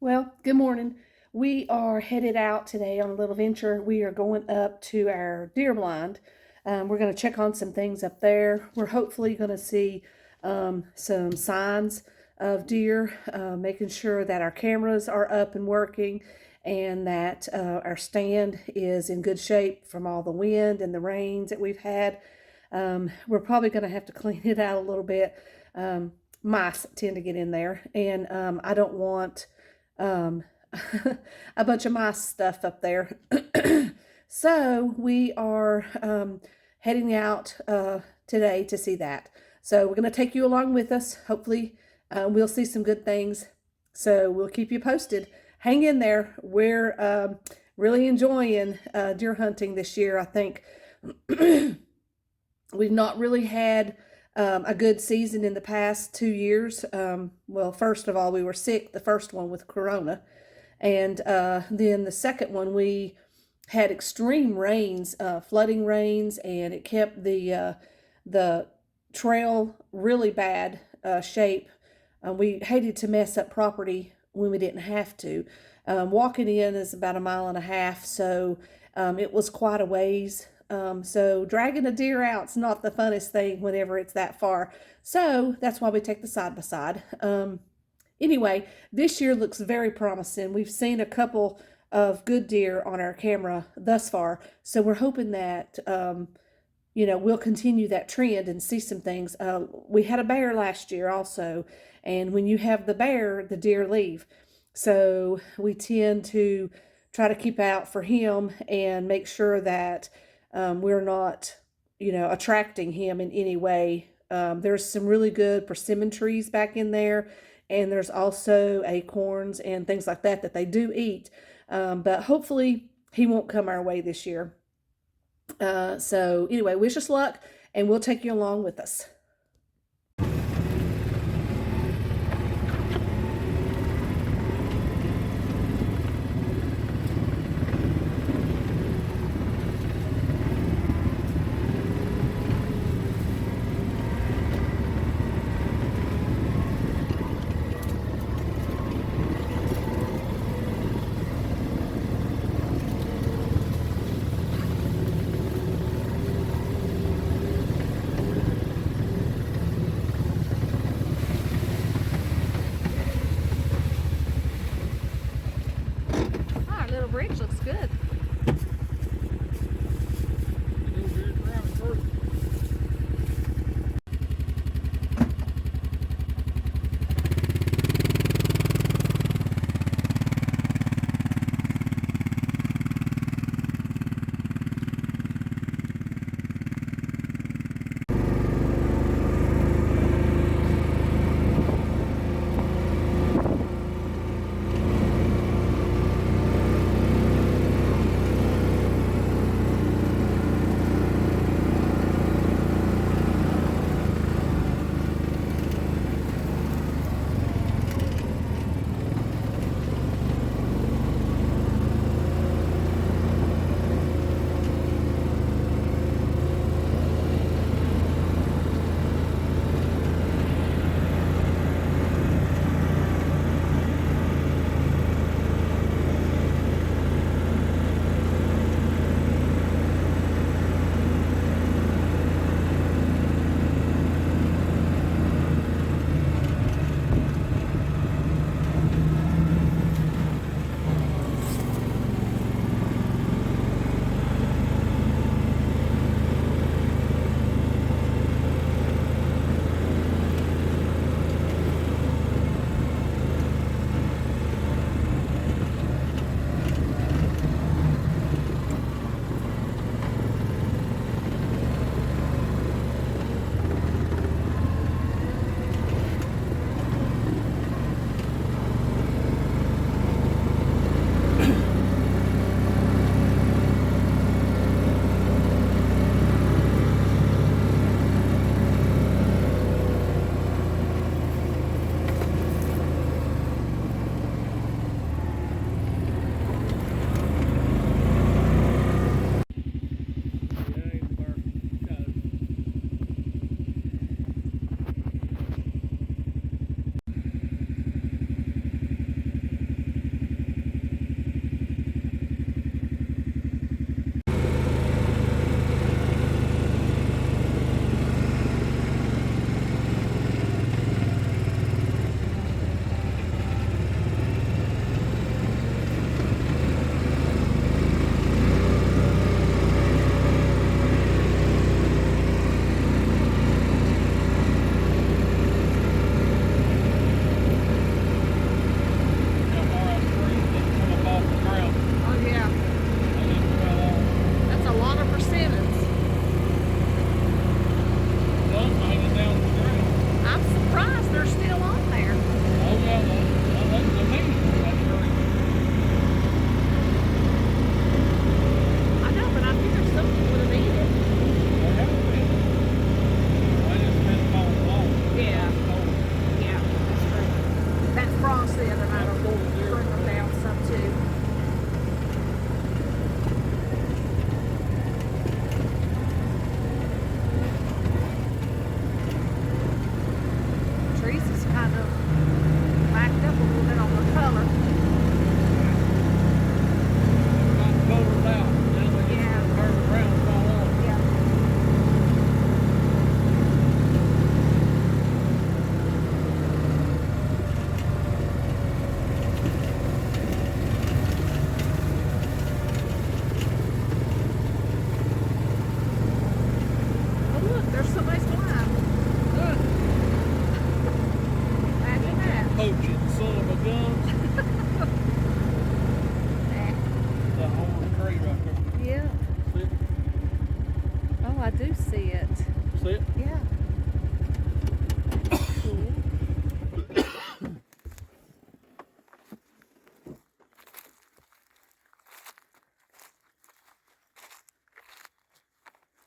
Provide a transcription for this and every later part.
Well, good morning. We are headed out today on a little venture. We are going up to our deer blind. We're going to check on some things up there. We're hopefully going to see some signs of deer, making sure that our cameras are up and working and that our stand is in good shape from all the wind and the rains that we've had. We're probably going to have to clean it out a little bit. Mice tend to get in there, and I don't want um, a bunch of mice stuff up there. So we are heading out today to see that. So we're going to take you along with us. Hopefully, we'll see some good things. So we'll keep you posted. Hang in there. We're really enjoying deer hunting this year. I think we've not really had a good season in the past 2 years. Well, first of all, we were sick, the first one with Corona. And then the second one, we had extreme rains, flooding rains, and it kept the trail really bad shape. We hated to mess up property when we didn't have to. Walking in is about 1.5 miles, so it was quite a ways. So dragging a deer out's not the funnest thing whenever it's that far. So that's why we take the side by side. Anyway, this year looks very promising. We've seen a couple of good deer on our camera thus far. So we're hoping that, we'll continue that trend and see some things. We had a bear last year also. And when you have the bear, the deer leave. So we tend to try to keep out for him and make sure that we're not, attracting him in any way. There's some really good persimmon trees back in there, and there's also acorns and things like that they do eat. But hopefully he won't come our way this year. So anyway, wish us luck, and we'll take you along with us.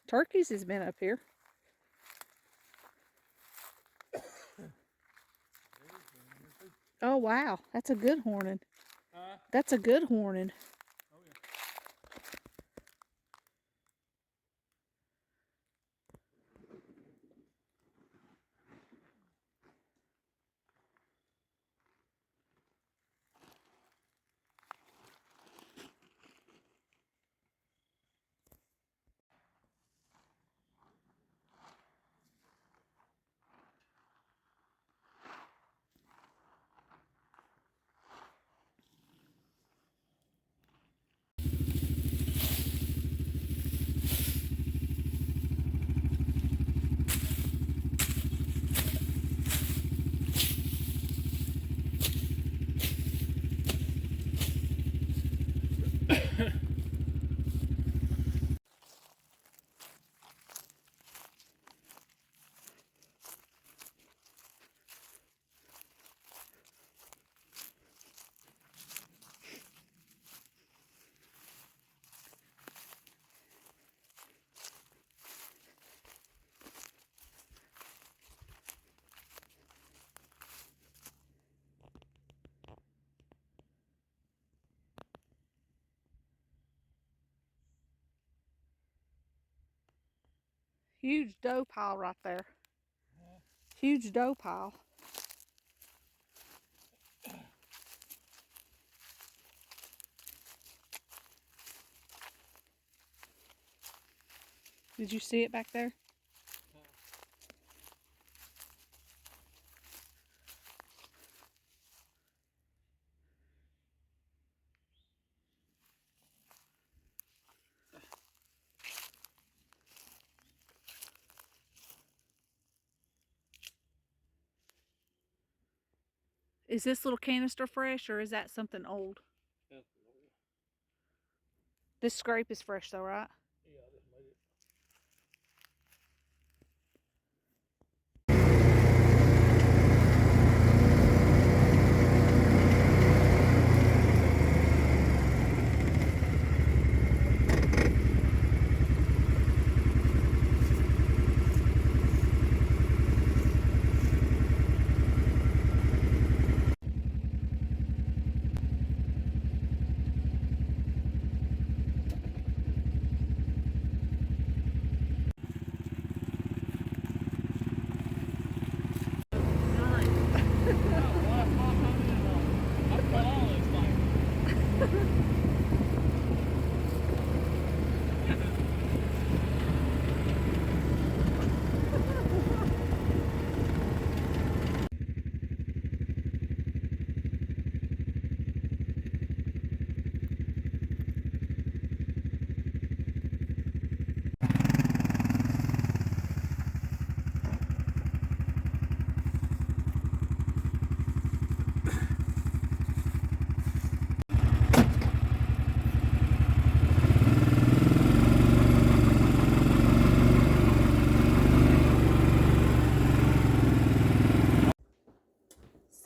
Turkeys has been up here. Oh, wow. That's a good horning. That's a good horning. Oh, yeah. Huge doe pile right there. Huge doe pile. Did you see it back there? Is this little canister fresh or is that something old? This scrape is fresh though, right? Yeah, I just made it.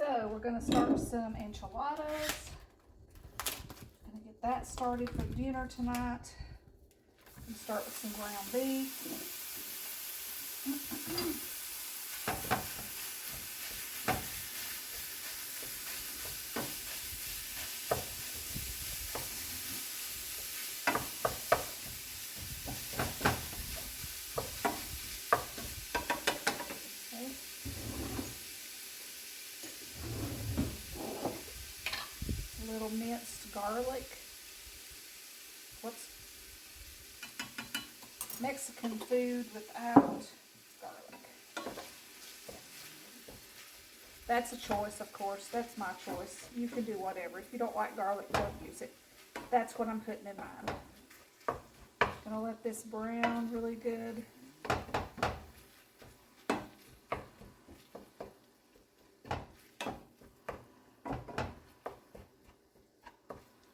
So we're gonna start some enchiladas. Gonna get that started for dinner tonight. And start with some ground beef. A little minced garlic. What's Mexican food without garlic? That's a choice, of course. That's my choice. You can do whatever. If you don't like garlic, don't use it. That's what I'm putting in mine. Gonna let this brown really good.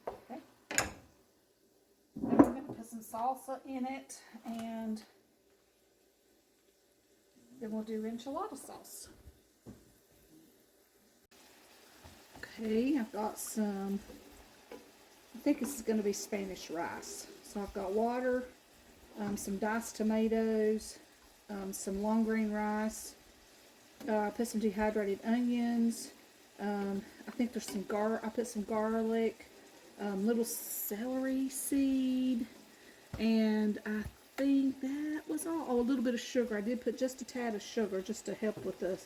Okay. Then we're gonna put some salsa in it, and then we'll do enchilada sauce. Okay, I've got some, I think this is going to be Spanish rice. So I've got water, some diced tomatoes, some long grain rice. I put some dehydrated onions. I think there's some I put some garlic, little celery seed, and I think that was all. Oh, a little bit of sugar. I did put just a tad of sugar just to help with the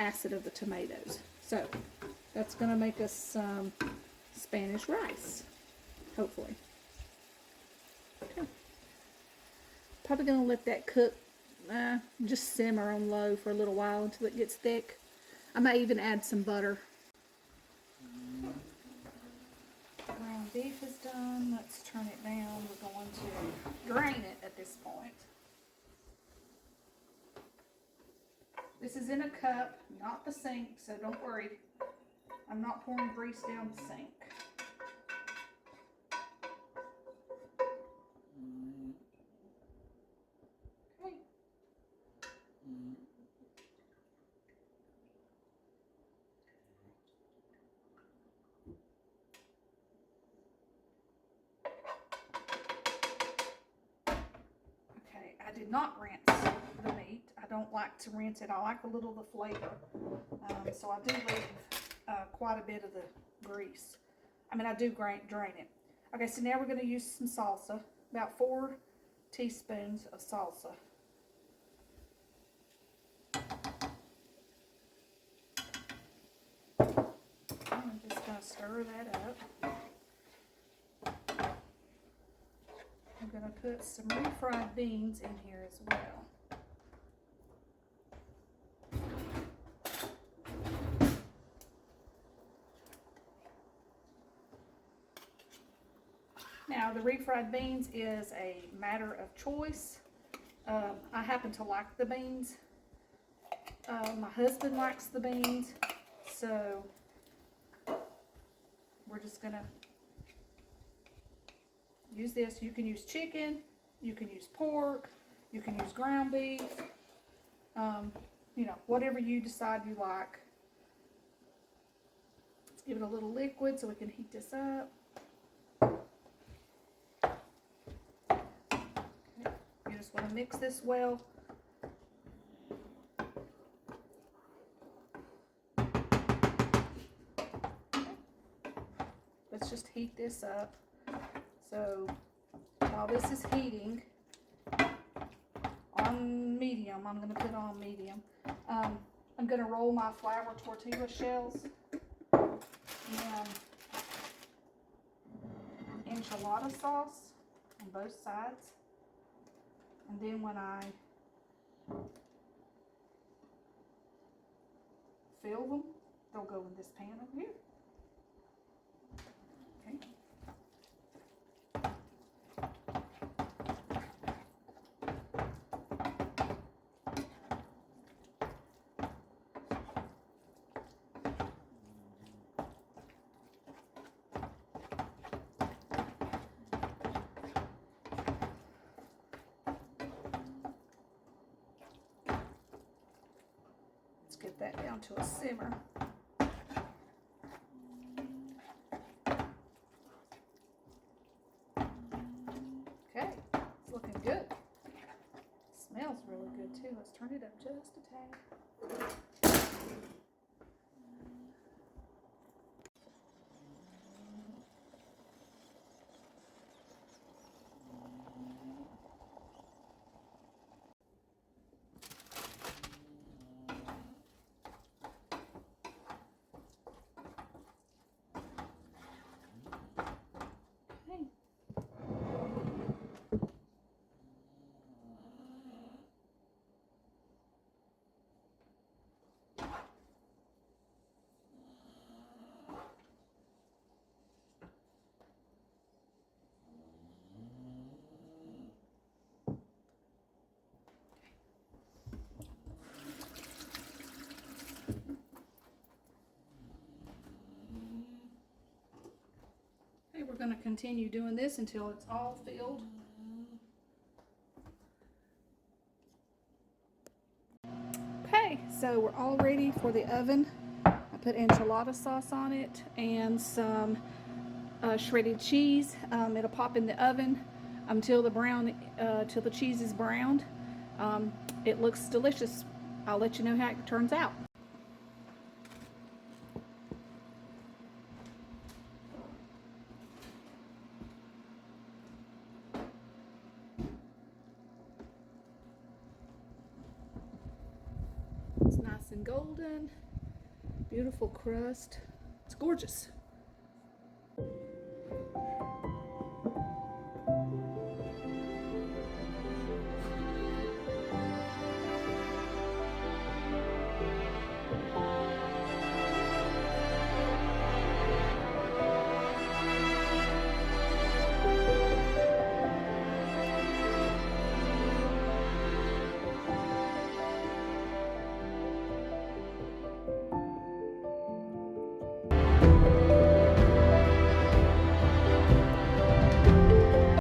acid of the tomatoes. So that's gonna make us some Spanish rice, hopefully. Okay. Probably gonna let that cook, just simmer on low for a little while until it gets thick. I may even add some butter. Ground beef is done. Let's turn it down. We're going to drain it at this point. This is in a cup, not the sink, so don't worry. I'm not pouring grease down the sink. Okay. Okay, I did not rinse the meat. I don't like to rinse it. I like a little of the flavor. So I do leave quite a bit of the grease. I mean, I do drain it. Okay, so now we're going to use some salsa. About 4 teaspoons of salsa. I'm just going to stir that up. I'm going to put some refried beans in here as well. Now, the refried beans is a matter of choice. I happen to like the beans. My husband likes the beans, so we're just gonna use this. You can use chicken, you can use pork, you can use ground beef, you know, whatever you decide you like. Let's give it a little liquid so we can heat this up. Just want to mix this well. Let's just heat this up. So while this is heating on medium, I'm going to put on medium. I'm going to roll my flour tortilla shells in enchilada sauce on both sides. And then when I fill them, they'll go in this pan over here. Okay. Get that down to a simmer. Okay, it's looking good. It smells really good too. Let's turn it up just a tad. We're going to continue doing this until it's all filled. Okay, so we're all ready for the oven. I put enchilada sauce on it and some shredded cheese. It'll pop in the oven. until till the cheese is browned. It looks delicious. I'll let you know how it turns out. It's nice and golden, beautiful crust. It's gorgeous.